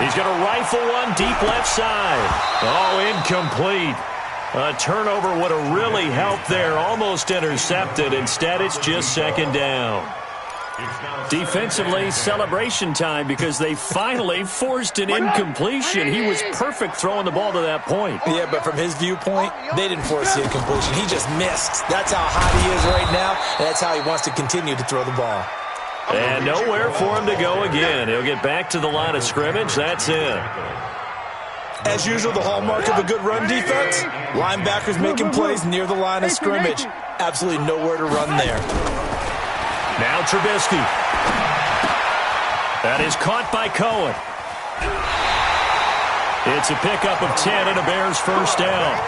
He's going to rifle one deep left side. Oh, incomplete. A turnover would have really helped there. Almost intercepted. Instead, it's just second down. Defensively, celebration time because they finally forced an incompletion. He was perfect throwing the ball to that point. Yeah, but from his viewpoint, they didn't force the incompletion. He just missed. That's how hot he is right now, and that's how he wants to continue to throw the ball. And nowhere for him to go again. He'll get back to the line of scrimmage. That's it. As usual, the hallmark of a good run defense, linebackers making plays near the line of scrimmage. Absolutely nowhere to run there. Now Trubisky. That is caught by Cohen. It's a pickup of 10 and a Bears first down.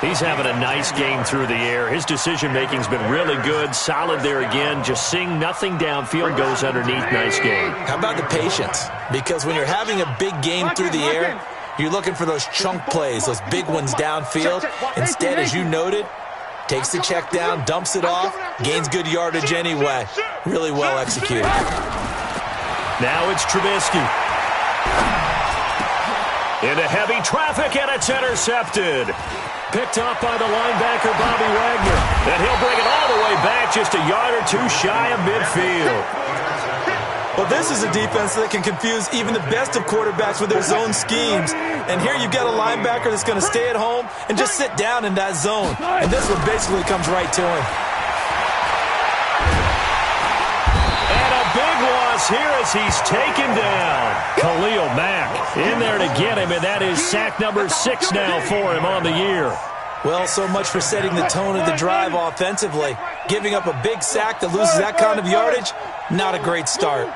He's having a nice game through the air. His decision-making's been really good. Solid there again. Just seeing nothing downfield goes underneath. Nice game. How about the patience? Because when you're having a big game through the air, you're looking for those chunk plays, those big ones downfield. Instead, as you noted, takes the check down, dumps it off, gains good yardage anyway. Really well executed. Now it's Trubisky. Into heavy traffic, and it's intercepted. Picked up by the linebacker, Bobby Wagner. And he'll bring it all the way back, just a yard or two shy of midfield. Well, this is a defense that can confuse even the best of quarterbacks with their zone schemes. And here you've got a linebacker that's going to stay at home and just sit down in that zone. And this one basically comes right to him. And a big loss here as he's taken down. Khalil Mack in there to get him, and that is sack number 6 now for him on the year. Well, so much for setting the tone of the drive offensively. Giving up a big sack that loses that kind of yardage, not a great start.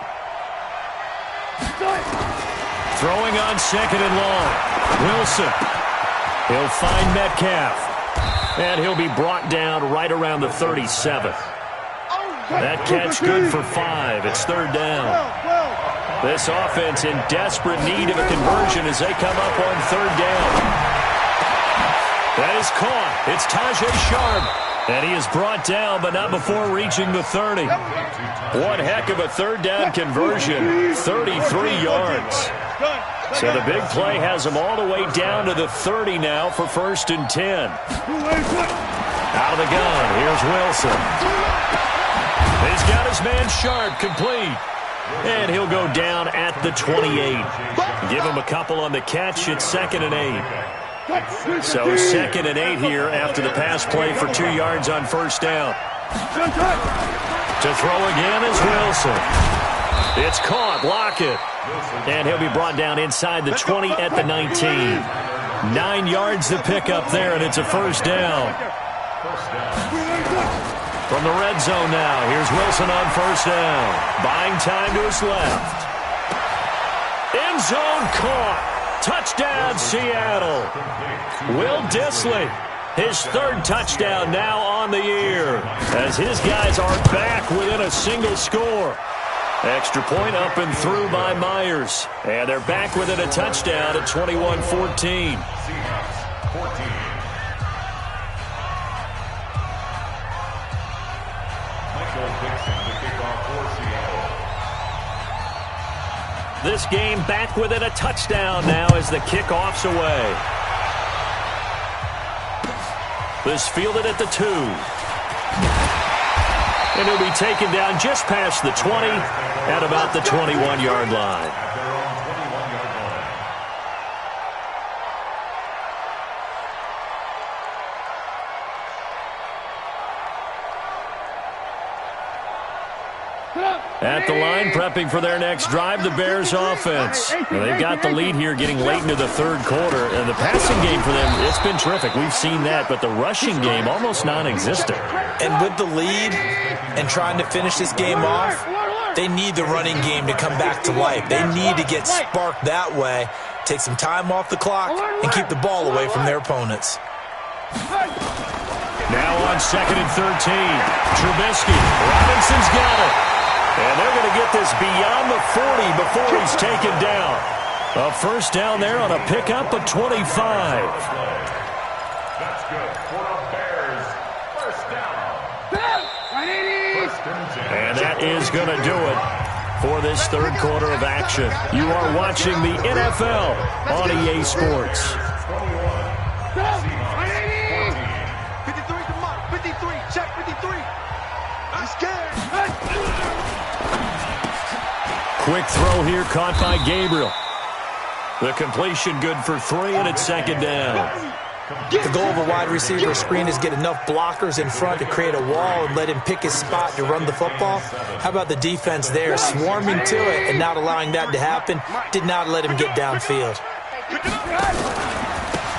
Throwing on second and long. Wilson. He'll find Metcalf. And he'll be brought down right around the 37. That catch good for 5. It's third down. This offense in desperate need of a conversion as they come up on third down. That is caught. It's Tajay Sharp. And he is brought down, but not before reaching the 30. One heck of a third down conversion. 33 yards. So the big play has him all the way down to the 30 now for first and 10. Out of the gun, here's Wilson. He's got his man Sharp complete. And he'll go down at the 28. Give him a couple on the catch. It's second and 8. So second and 8 here after the pass play for 2 yards on first down. To throw again is Wilson. It's caught. Lockett. And he'll be brought down inside the 20 at the 19. 9 yards to pick up there, and it's a first down. From the red zone now, here's Wilson on first down. Buying time to his left. End zone caught. Touchdown, Seattle. Will Dissly, his third touchdown now on the year, as his guys are back within a single score. Extra point up and through by Myers. And they're back within a touchdown at 21-14. This game back within a touchdown now as the kickoff's away. This fielded at the 2. And he'll be taken down just past the 20 at about the 21-yard line. At the line, prepping for their next drive, the Bears offense. Well, they've got the lead here getting late into the third quarter. And the passing game for them, it's been terrific. We've seen that. But the rushing game, almost non-existent. And with the lead and trying to finish this game off, they need the running game to come back to life. They need to get sparked that way, take some time off the clock, and keep the ball away from their opponents. Now on second and 13, Trubisky. Robinson's got it. And they're going to get this beyond the 40 before he's taken down. A first down there on a pickup of 25. That's good for the Bears. First down. And that is going to do it for this third quarter of action. You are watching the NFL on EA Sports. 53 to Mike. 53. Check 53. I'm scared. Quick throw here caught by Gabriel. The completion good for 3, and it's second down. The goal of a wide receiver screen is get enough blockers in front to create a wall and let him pick his spot to run the football. How about the defense there, swarming to it and not allowing that to happen? Did not let him get downfield.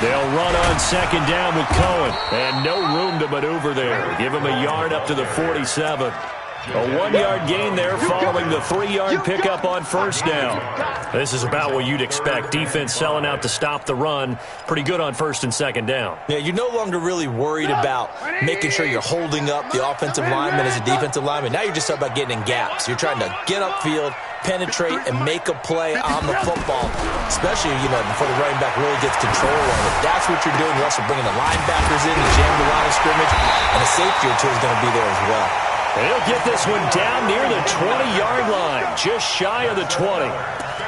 They'll run on second down with Cohen, and no room to maneuver there. Give him a yard up to the 47. A 1-yard gain there following the 3-yard pickup on first down. This is about what you'd expect. Defense selling out to stop the run. Pretty good on first and second down. Yeah, you're no longer really worried about making sure you're holding up the offensive lineman as a defensive lineman. Now you're just about getting in gaps. You're trying to get upfield, penetrate, and make a play on the football, especially, before the running back really gets control of it. That's what you're doing. You're also bringing the linebackers in to jam the line of scrimmage, and a safety or two is going to be there as well. He'll get this one down near the 20-yard line, just shy of the 20.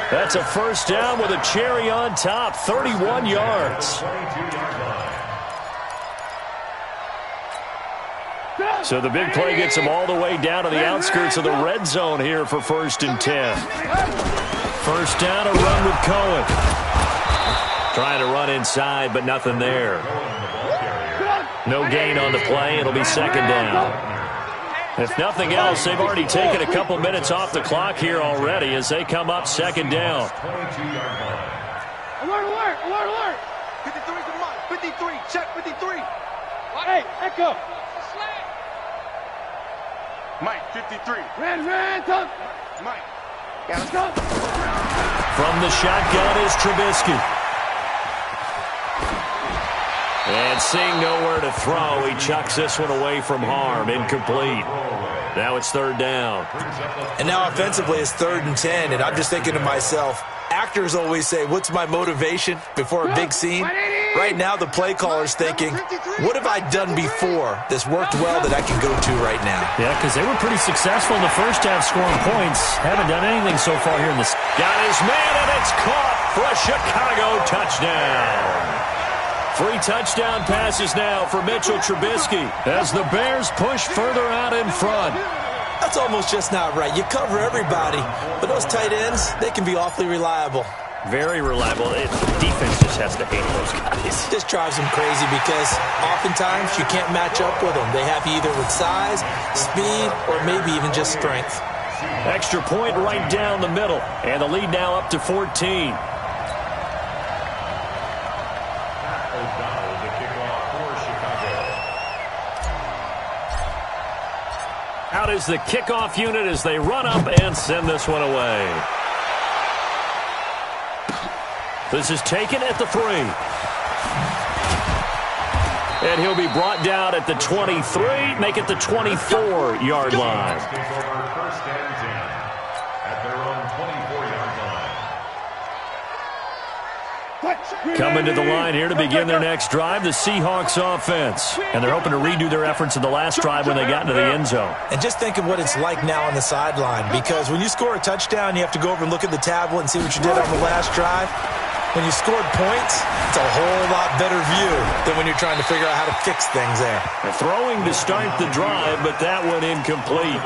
That's a first down with a cherry on top, 31 yards. So the big play gets him all the way down to the outskirts of the red zone here for first and 10. First down, a run with Cohen. Trying to run inside, but nothing there. No gain on the play. It'll be second down. If nothing else, they've already taken a couple minutes off the clock here already as they come up second down. Alert, alert, alert, alert. 53 to Mike. 53. Check 53. Hey, echo. Mike, 53. Ran, tough. Mike. Yeah, let's go. From the shotgun is Trubisky. And seeing nowhere to throw, he chucks this one away from harm. Incomplete. Now it's third down. And now offensively it's third and 10, and I'm just thinking to myself, actors always say, what's my motivation before a big scene? Right now the play caller's thinking, what have I done before that's worked well that I can go to right now? Yeah, because they were pretty successful in the first half scoring points. Haven't done anything so far here in this. Got his man, and it's caught for a Chicago touchdown. 3 touchdown passes now for Mitchell Trubisky as the Bears push further out in front. That's almost just not right. You cover everybody, but those tight ends, they can be awfully reliable. Very reliable. Defense just has to hate those guys. This drives them crazy because oftentimes you can't match up with them. They have you either with size, speed, or maybe even just strength. Extra point right down the middle, and the lead now up to 14. Out is the kickoff unit as they run up and send this one away. This is taken at the 3. And he'll be brought down at the 23, make it the 24-yard line. First and 10 at their own 24-yard line. Coming to the line here to begin their next drive, the Seahawks offense. And they're hoping to redo their efforts in the last drive when they got into the end zone. And just think of what it's like now on the sideline, because when you score a touchdown, you have to go over and look at the tablet and see what you did on the last drive. When you scored points, it's a whole lot better view than when you're trying to figure out how to fix things there. Throwing to start the drive, but that one incomplete.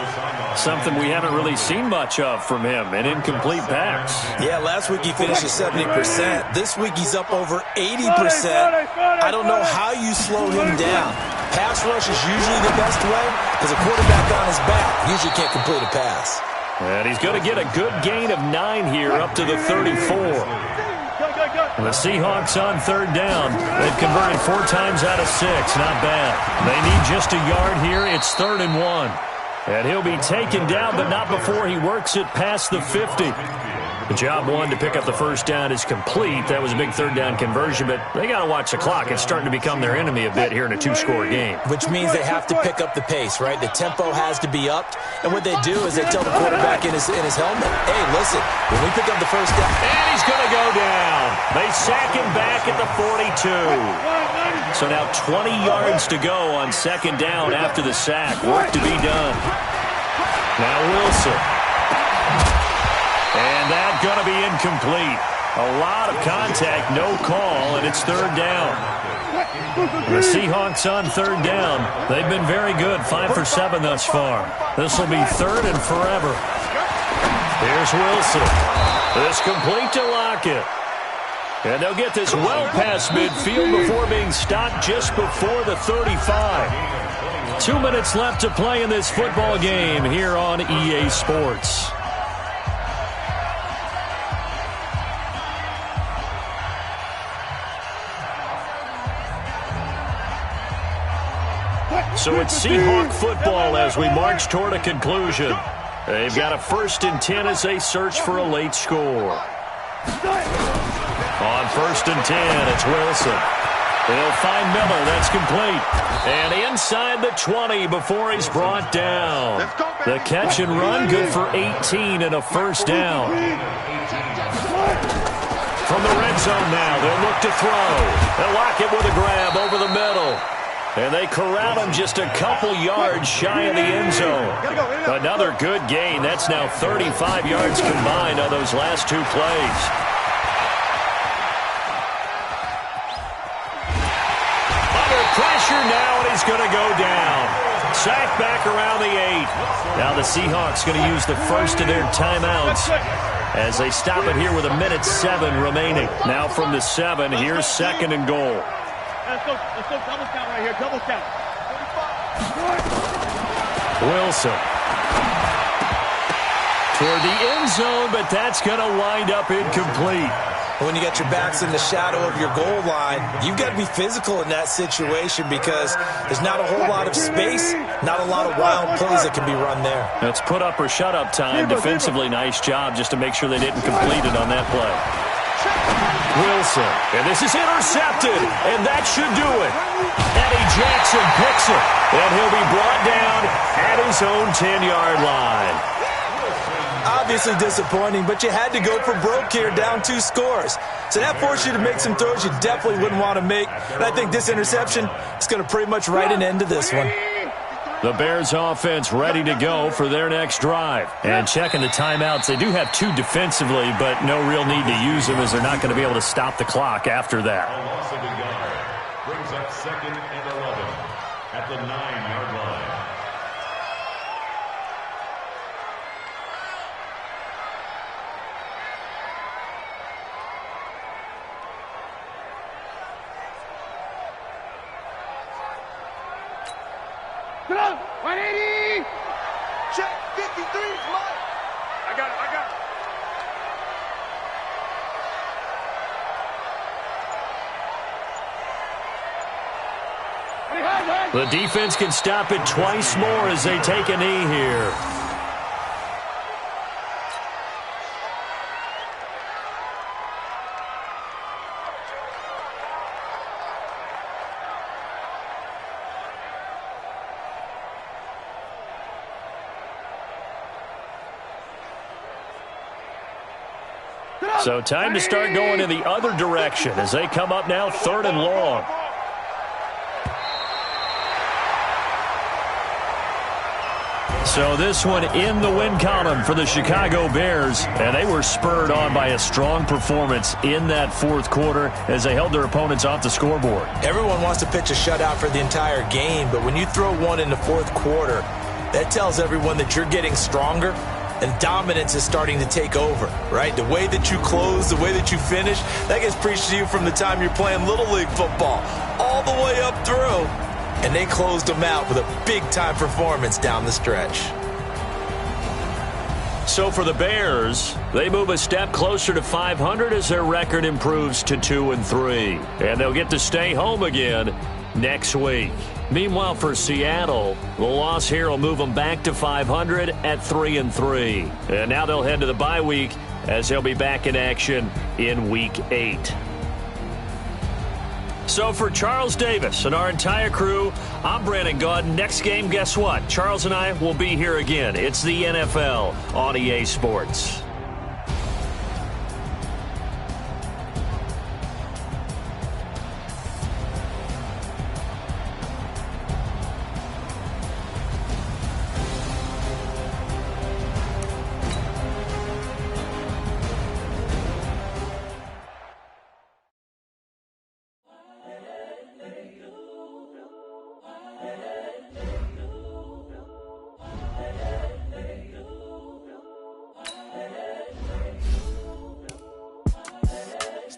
Something we haven't really seen much of from him, an incomplete pass. Yeah, last week he finished at 70%. This week he's up over 80%. I don't know how you slow him down. Pass rush is usually the best way because a quarterback on his back usually can't complete a pass. And he's going to get a good gain of 9 here up to the 34. The Seahawks on third down. They've converted 4 times out of 6. Not bad. They need just a yard here. It's 3rd and 1. And he'll be taken down, but not before he works it past the 50. The job one to pick up the first down is complete. That was a big third down conversion, but they got to watch the clock. It's starting to become their enemy a bit here in a 2-score game. Which means they have to pick up the pace, right? The tempo has to be upped. And what they do is they tell the quarterback in his helmet, hey, listen, when we pick up the first down. And he's going to go down. They sack him back at the 42. So now 20 yards to go on second down after the sack. Work to be done. Now Wilson. And that's going to be incomplete. A lot of contact, no call, and it's third down. The Seahawks on third down. They've been very good, 5 for 7 thus far. This will be third and forever. Here's Wilson. This complete to Lockett. And they'll get this well past midfield before being stopped just before the 35. 2 minutes left to play in this football game here on EA Sports. So it's Seahawk football as we march toward a conclusion. They've got a 1st and 10 as they search for a late score. On 1st and 10, it's Wilson. He'll find Miller. That's complete. And inside the 20 before he's brought down. The catch and run, good for 18 and a first down. From the red zone now, they'll look to throw. They'll lock it with a grab over the middle. And they corral him just a couple yards shy of the end zone. Another good gain. That's now 35 yards combined on those last 2 plays. Under pressure now, and he's going to go down. Sacked back around the 8. Now the Seahawks going to use the first of their timeouts as they stop it here with 1:07 remaining. Now from the 7, here's 2nd and goal. Let's go double count right here, double count. Wilson. Toward the end zone, but that's going to wind up incomplete. When you got your backs in the shadow of your goal line, you've got to be physical in that situation because there's not a whole lot of space, not a lot of wild plays that can be run there. That's put up or shut up time. Defensively, nice job just to make sure they didn't complete it on that play. Wilson, and this is intercepted, and that should do it. Eddie Jackson picks it, and he'll be brought down at his own 10-yard line. Obviously disappointing, but you had to go for broke here, down 2 scores. So that forced you to make some throws you definitely wouldn't want to make. And I think this interception is going to pretty much write an end to this one. The Bears offense ready to go for their next drive. And checking the timeouts, they do have 2 defensively, but no real need to use them as they're not going to be able to stop the clock after that. A loss of a yard brings up 2nd and 11 at the 9-yard line. Get up! 180! Check 53 is mine. I got it. The defense can stop it twice more as they take a knee here. So time to start going in the other direction as they come up now 3rd and long. So this one in the win column for the Chicago Bears, and they were spurred on by a strong performance in that 4th quarter as they held their opponents off the scoreboard. Everyone wants to pitch a shutout for the entire game, but when you throw one in the 4th quarter, that tells everyone that you're getting stronger and dominance is starting to take over, right? The way that you close, the way that you finish, that gets preached to you from the time you're playing Little League football all the way up through. And they closed them out with a big-time performance down the stretch. So for the Bears, they move a step closer to 500 as their record improves to 2-3. And they'll get to stay home again next week. Meanwhile, for Seattle, the loss here will move them back to 500 at 3-3. And now they'll head to the bye week as they'll be back in action in Week 8. So for Charles Davis and our entire crew, I'm Brandon Gaudin. Next game, guess what? Charles and I will be here again. It's the NFL on EA Sports.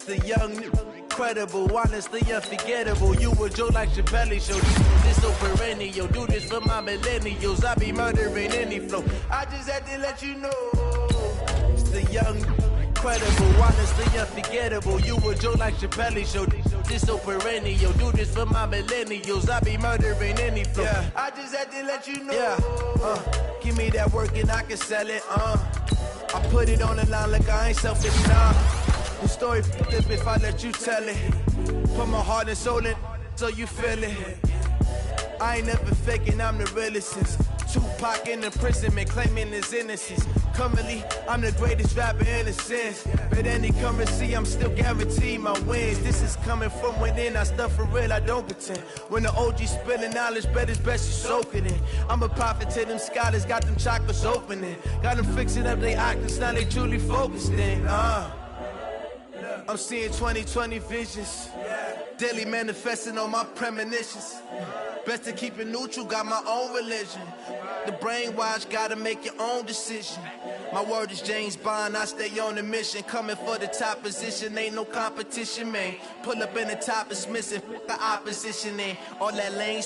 the young, incredible, honestly unforgettable. You a joke like Chappelle Show. This so perennial. Do this for my millennials. I be murdering any flow. I just had to let you know. It's the young, incredible, honestly unforgettable. You a joke like Chappelle Show. This so perennial. Do this for my millennials. I be murdering any flow. Yeah. I just had to let you know. Yeah. Give me that work and I can sell it. I put it on the line like I ain't selfish, nah. The story f***ed if I let you tell it. Put my heart and soul in so you feel it. I ain't never faking, I'm the realest since Tupac in imprisonment, claiming his innocence. Currently, I'm the greatest rapper in a sense. But any currency, I'm still guaranteed my wins. This is coming from within, I stuff for real, I don't pretend. When the OG spilling knowledge, bet it's best you soak it in. I'm a prophet to them scholars, got them chakras opening. Got them fixing up they octaves, now they truly focused in. I'm seeing 2020 visions. Daily manifesting on my premonitions. Best to keep it neutral, got my own religion. The brainwash, gotta make your own decision. My word is James Bond, I stay on a mission. Coming for the top position, ain't no competition, man. Pull up in the top, it's missing, the opposition in. All that lane